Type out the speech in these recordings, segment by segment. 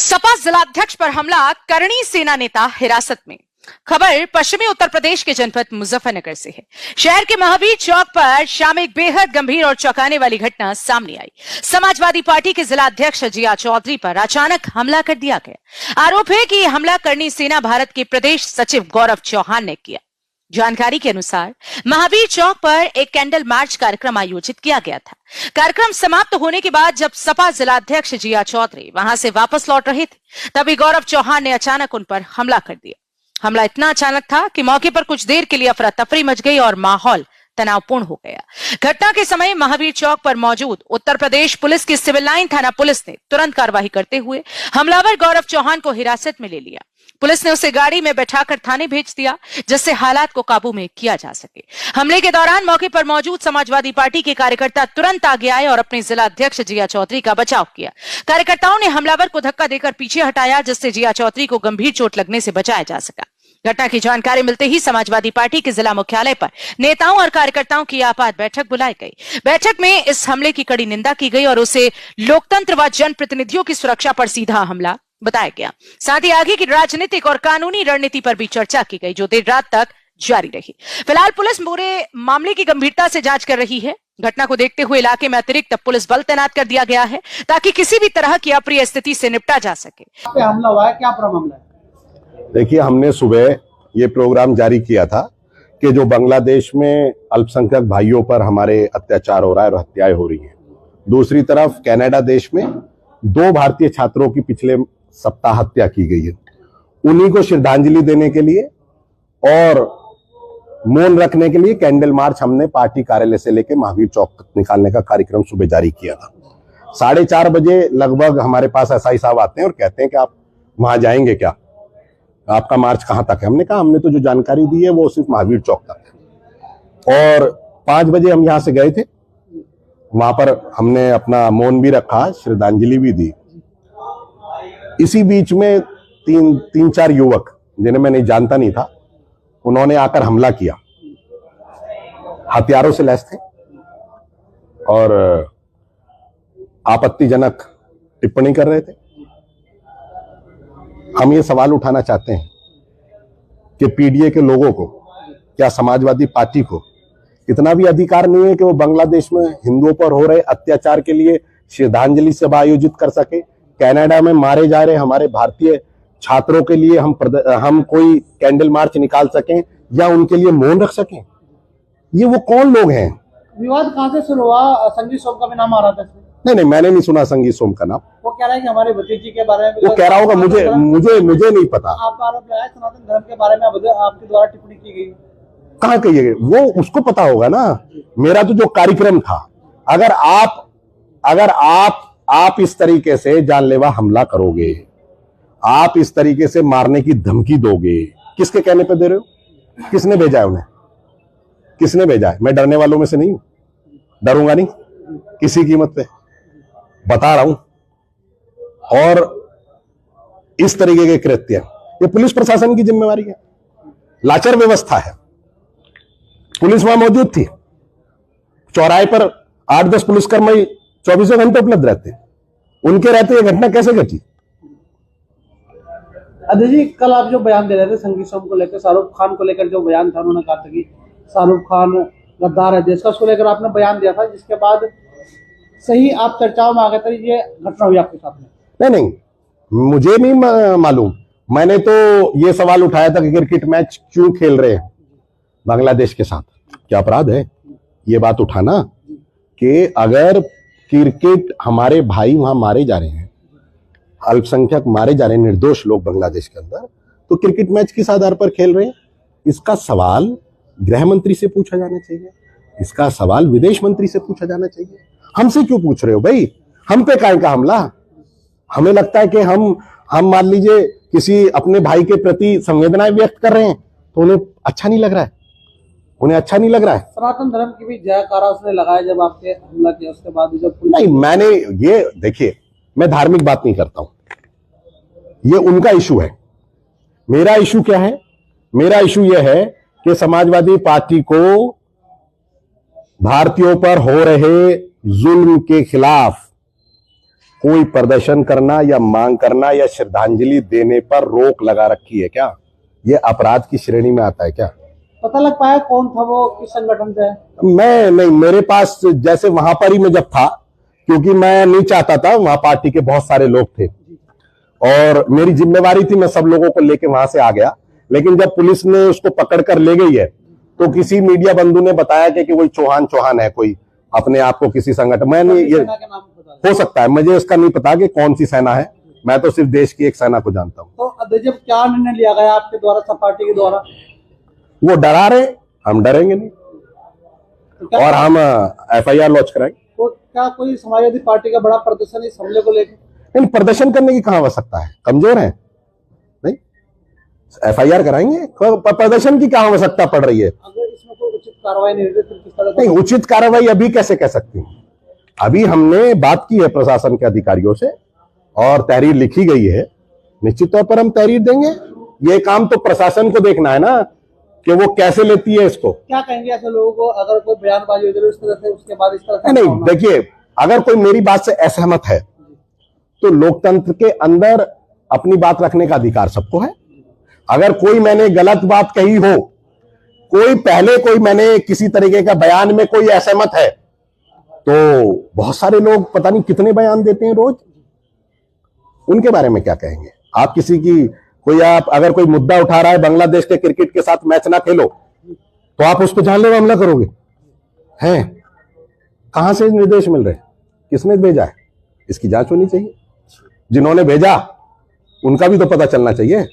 सपा जिलाध्यक्ष पर हमला, करणी सेना नेता हिरासत में। खबर पश्चिमी उत्तर प्रदेश के जनपद मुजफ्फरनगर से है। शहर के महावीर चौक पर शाम एक बेहद गंभीर और चौंकाने वाली घटना सामने आई। समाजवादी पार्टी के जिलाध्यक्ष जिया चौधरी पर अचानक हमला कर दिया गया। आरोप है कि यह हमला करणी सेना भारत के प्रदेश सचिव गौरव चौहान ने किया। जानकारी के अनुसार महावीर चौक पर एक कैंडल मार्च कार्यक्रम आयोजित किया गया था। कार्यक्रम समाप्त होने के बाद जब सपा जिलाध्यक्ष जिया चौधरी वहां से वापस लौट रहे थे, तभी गौरव चौहान ने अचानक उन पर हमला कर दिया। हमला इतना अचानक था कि मौके पर कुछ देर के लिए अफरा तफरी मच गई और माहौल तनावपूर्ण हो गया। घटना के समय महावीर चौक पर मौजूद उत्तर प्रदेश पुलिस की सिविल लाइन थाना पुलिस ने तुरंत कार्रवाई करते हुए हमलावर गौरव चौहान को हिरासत में ले लिया। पुलिस ने उसे गाड़ी में बैठाकर थाने भेज दिया, जिससे हालात को काबू में किया जा सके। हमले के दौरान मौके पर मौजूद समाजवादी पार्टी के कार्यकर्ता तुरंत आगे आए और अपने जिलाध्यक्ष जिया चौधरी का बचाव किया। कार्यकर्ताओं ने हमलावर को धक्का देकर पीछे हटाया, जिससे जिया चौधरी को गंभीर चोट लगने से बचाया जा सका। घटना की जानकारी मिलते ही समाजवादी पार्टी के जिला मुख्यालय पर नेताओं और कार्यकर्ताओं की आपात बैठक बुलाई गई। बैठक में इस हमले की कड़ी निंदा की गई और उसे लोकतंत्र व जनप्रतिनिधियों की सुरक्षा पर सीधा हमला बताया गया। साथ ही आगे की राजनीतिक और कानूनी रणनीति पर भी चर्चा की गई, जो देर रात तक जारी रही। फिलहाल पुलिस पूरे मामले की गंभीरता से जांच कर रही है। घटना को देखते हुए इलाके में अतिरिक्त पुलिस बल तैनात कर दिया गया है, ताकि किसी भी तरह की अप्रिय स्थिति से निपटा जा सके। हमला हुआ है, क्या पूरा मामला है? देखिए, हमने सुबह ये प्रोग्राम जारी किया था कि जो बांग्लादेश में अल्पसंख्यक भाइयों पर हमारे अत्याचार हो रहा है और हत्याएं हो रही हैं। दूसरी तरफ कनाडा देश में 2 भारतीय छात्रों की पिछले सप्ताह हत्या की गई है। उन्हीं को श्रद्धांजलि देने के लिए और मौन रखने के लिए कैंडल मार्च हमने पार्टी कार्यालय से लेकर महावीर चौक तक निकालने का कार्यक्रम सुबह जारी किया था। 4:30 बजे लगभग हमारे पास एसआई साहब आते हैं और कहते हैं कि आप वहां जाएंगे क्या, आपका मार्च कहां तक है? हमने कहा हमने तो जो जानकारी दी है वो सिर्फ महावीर चौक तक है। और 5 बजे हम यहां से गए थे, वहां पर हमने अपना मौन भी रखा, श्रद्धांजलि भी दी। इसी बीच में तीन चार युवक जिन्हें मैं नहीं जानता नहीं था, उन्होंने आकर हमला किया। हथियारों से लैस थे और आपत्तिजनक टिप्पणी कर रहे थे। हम ये सवाल उठाना चाहते हैं कि पीडीए के लोगों को, क्या समाजवादी पार्टी को इतना भी अधिकार नहीं है कि वो बांग्लादेश में हिंदुओं पर हो रहे अत्याचार के लिए श्रद्धांजलि सभा आयोजित कर सके? कनाडा में मारे जा रहे हमारे भारतीय छात्रों के लिए हम कोई कैंडल मार्च निकाल सकें या उनके लिए मौन रख सकें? ये वो कौन लोग हैं? विवाद कहां से शुरू हुआ? संजीव सोम का भी नाम आ रहा था। नहीं, मैंने नहीं सुना संगीत सोम का नाम। वो कह रहा है कि हमारे भतीजी के बारे में वो कह रहा होगा, मुझे नहीं पता। आप आरोप लगाए सनातन धर्म के बारे में आपके द्वारा टिप्पणी की गई, कहाँ कही गई? वो उसको पता होगा ना। मेरा तो जो कार्यक्रम था, अगर आप इस तरीके से जानलेवा हमला करोगे, आप इस तरीके से मारने की धमकी दोगे, किसके कहने पे दे रहे हो? किसने भेजा है उन्हें? किसने भेजा है? मैं डरने वालों में से नहीं हूं, डरूंगा नहीं किसी कीमत पे, बता रहा हूं। और इस तरीके के कृत्य ये पुलिस प्रशासन की जिम्मेवारी है। लाचार व्यवस्था है। पुलिस वहां मौजूद थी, चौराहे पर 8-10 पुलिसकर्मी 24 घंटे उपलब्ध रहते हैं। उनके रहते ये घटना कैसे घटी? अजय जी, कल आप जो बयान दे रहे थे संगीत सोम को लेकर, शाहरुख खान को लेकर जो बयान था, उन्होंने कहा था कि शाहरुख खान गद्दार है देश का, उसको लेकर आपने बयान दिया था, जिसके बाद सही आप चर्चाओं में आ गए थे। ये घटना हुई आपके साथ में? नहीं, मुझे नहीं मालूम। मैंने तो ये सवाल उठाया था कि क्रिकेट मैच क्यों खेल रहे हैं बांग्लादेश के साथ? क्या अपराध है ये बात उठाना कि अगर क्रिकेट, हमारे भाई वहां मारे जा रहे हैं, अल्पसंख्यक मारे जा रहे हैं, निर्दोष लोग बांग्लादेश के अंदर, तो क्रिकेट मैच किस आधार पर खेल रहे हैं? इसका सवाल गृह मंत्री से पूछा जाना चाहिए, इसका सवाल विदेश मंत्री से पूछा जाना चाहिए। हमसे क्यों पूछ रहे हो भाई? हम पे काहे का हमला? हमें लगता है कि हम मान लीजिए किसी अपने भाई के प्रति संवेदनाएं व्यक्त कर रहे हैं तो उन्हें अच्छा नहीं लग रहा है, उन्हें अच्छा नहीं लग रहा है। सनातन धर्म की भी जयकारा उसने लगाया जब आपके हमला किया, उसके बाद जब नहीं, मैंने ये देखिए, मैं धार्मिक बात नहीं करता हूं, ये उनका इशू है। मेरा इशू क्या है? मेरा इशू यह है कि समाजवादी पार्टी को भारतीयों पर हो रहे जुल्म के खिलाफ कोई प्रदर्शन करना या मांग करना या श्रद्धांजलि देने पर रोक लगा रखी है क्या? ये अपराध की श्रेणी में आता है क्या? पता लग पाया कौन था वो, किस संगठन से है? मैं नहीं, मेरे पास जैसे वहां पर ही मैं जब था, क्योंकि मैं नहीं चाहता था, वहां पार्टी के बहुत सारे लोग थे और मेरी जिम्मेवारी थी, मैं सब लोगों को लेके वहां से आ गया। लेकिन जब पुलिस ने उसको पकड़ कर ले गई है तो किसी मीडिया बंधु ने बताया कि वही चौहान है, कोई अपने आप को किसी संगठन, मैंने ये हो सकता है, मुझे इसका नहीं पता कि कौन सी सेना है, मैं तो सिर्फ देश की एक सेना को जानता हूं। तो जब क्या निर्णय लिया गया आपके द्वारा, सब पार्टी के द्वारा? वो डरा रहे, हम डरेंगे नहीं तो और हम FIR लॉन्च कराएंगे। तो क्या कोई समाजवादी पार्टी का बड़ा प्रदर्शन इस हमले को लेकर? नहीं, प्रदर्शन करने की कहां आवश्यकता है, कमजोर है नहीं, FIR कराएंगे, प्रदर्शन की क्या आवश्यकता पड़ रही है? अगर इसमें कोई उचित कार्रवाई नहीं होती तो किस तरह नहीं, उचित कार्रवाई अभी कैसे कह सकती हूं? अभी हमने बात की है प्रशासन के अधिकारियों से और तहरीर लिखी गई है, निश्चित तौर पर हम तहरीर देंगे। ये काम तो प्रशासन को देखना है ना कि वो कैसे लेती है इसको। क्या कहेंगे ऐसे लोगों को, अगर कोई बयानबाजी हो इस तरह से, उसके बाद इस तरह से? नहीं, देखिए, अगर कोई मेरी बात से असहमत है तो लोकतंत्र के अंदर अपनी बात रखने का अधिकार सबको है। अगर कोई मैंने गलत बात कही हो, कोई मैंने किसी तरीके का बयान में कोई असहमत है, तो बहुत सारे लोग पता नहीं कितने बयान देते हैं रोज, उनके बारे में क्या कहेंगे आप? किसी की आप अगर कोई मुद्दा उठा रहा है, बांग्लादेश के क्रिकेट के साथ मैच ना खेलो, तो आप उस पर जानलेवा हमला करोगे? हैं? कहां से निर्देश मिल रहे हैं, किसने भेजा है? इसकी जांच होनी चाहिए। जिन्होंने भेजा उनका भी तो पता चलना चाहिए।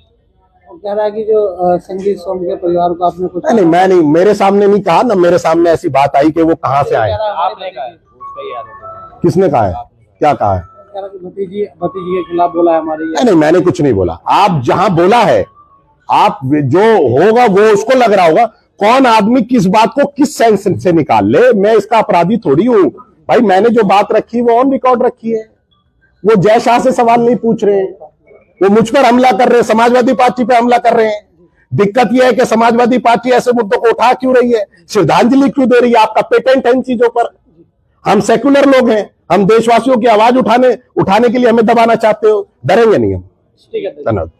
कह रहा है कि जो संगीत सोम के परिवार को आपने कुछ नहीं, मैं नहीं, मेरे सामने नहीं कहा ना, मेरे सामने ऐसी बात आई कि वो कहां से आए। किसने कहा है, क्या कहा है? भतीजी के खिलाफ बोला है हमारी। नहीं, मैंने कुछ नहीं बोला। आप जहां बोला है, आप जो होगा वो उसको लग रहा होगा, कौन आदमी किस बात को किस सेंस से निकाल ले, मैं इसका अपराधी थोड़ी हूं भाई। मैंने जो बात रखी वो ऑन रिकॉर्ड रखी है। वो जय शाह से सवाल नहीं पूछ रहे हैं, वो मुझ पर हमला कर रहे हैं, समाजवादी पार्टी पे हमला कर रहे हैं। दिक्कत यह है कि समाजवादी पार्टी ऐसे मुद्दों को उठा क्यों रही है, श्रद्धांजलि क्यों दे रही है? आपका पेटेंट है इन चीजों पर। हम सेक्युलर लोग हैं, हम देशवासियों की आवाज उठाने के लिए हमें दबाना चाहते हो, डरेंगे नहीं हम। ठीक है, धन्यवाद।